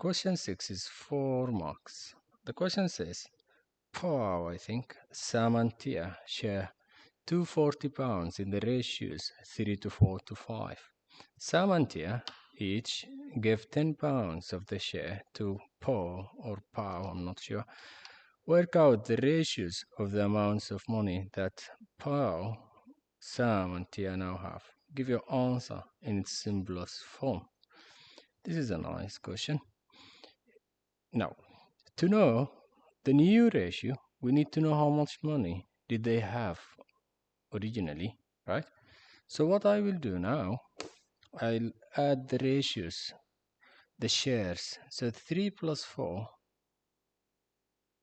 Question 6 is 4 marks. The question says, Paul, I think, Sam and Tia share 240 pounds in the ratios 3 to 4 to 5. Sam and Tia each gave 10 pounds of the share to Paul or Pau, I'm not sure. Work out the ratios of the amounts of money that Paul, Sam and Tia now have. Give your answer in its simplest form. This is a nice question. Now, to know the new ratio, we need to know how much money did they have originally, right? So what I will do now, I'll add the ratios, the shares. So 3 plus 4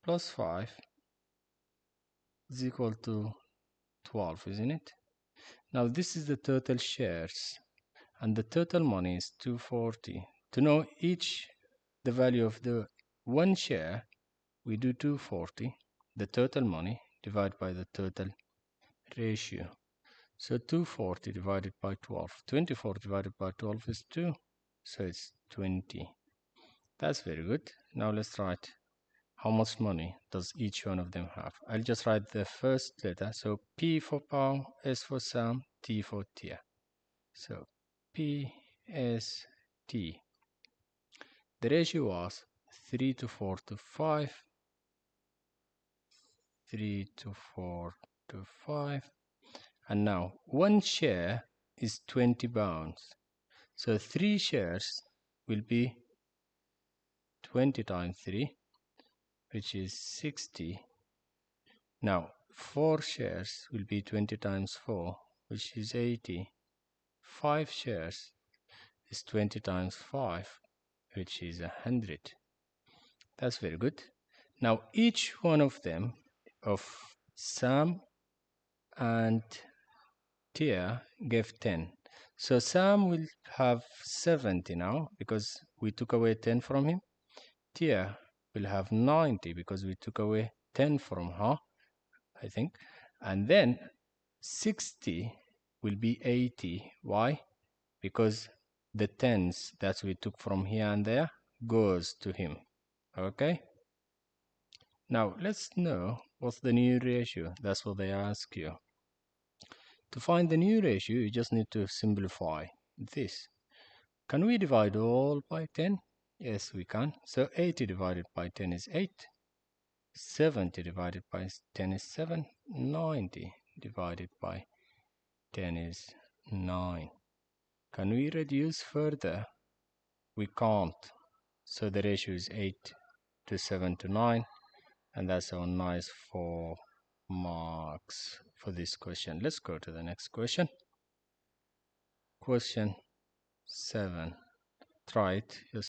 plus 5 is equal to 12, isn't it? Now this is the total shares and the total money is 240. To know the value of the one share, we do 240, the total money, divided by the total ratio. So 240 divided by 12. 24 divided by 12 is 2. So it's 20. That's very good. Now let's write how much money does each one of them have. I'll just write the first letter. So P for Paul, S for Sam, T for Tia. So P, S, T. The ratio was 3 to 4 to 5. 3 to 4 to 5. And now one share is 20 pounds. So 3 shares will be 20 times 3, which is 60. Now 4 shares will be 20 times 4, which is 80. 5 shares is 20 times 5, which is 100. That's very good. Now each one of them, of Sam and Tia, gave 10. So Sam will have 70 now because we took away 10 from him. Tia will have 90 because we took away 10 from her, I think. And then 60 will be 80. Why? Because the 10s that we took from here and there goes to him. Okay? Now let's know what's the new ratio. That's what they ask you. To find the new ratio, you just need to simplify this. Can we divide all by 10? Yes, we can. So 80 divided by 10 is 8. 70 divided by 10 is 7. 90 divided by 10 is 9. Can we reduce further? We can't. So the ratio is 8 to 7 to 9. And that's our nice 4 marks for this question. Let's go to the next question. Question 7. Try it yourself.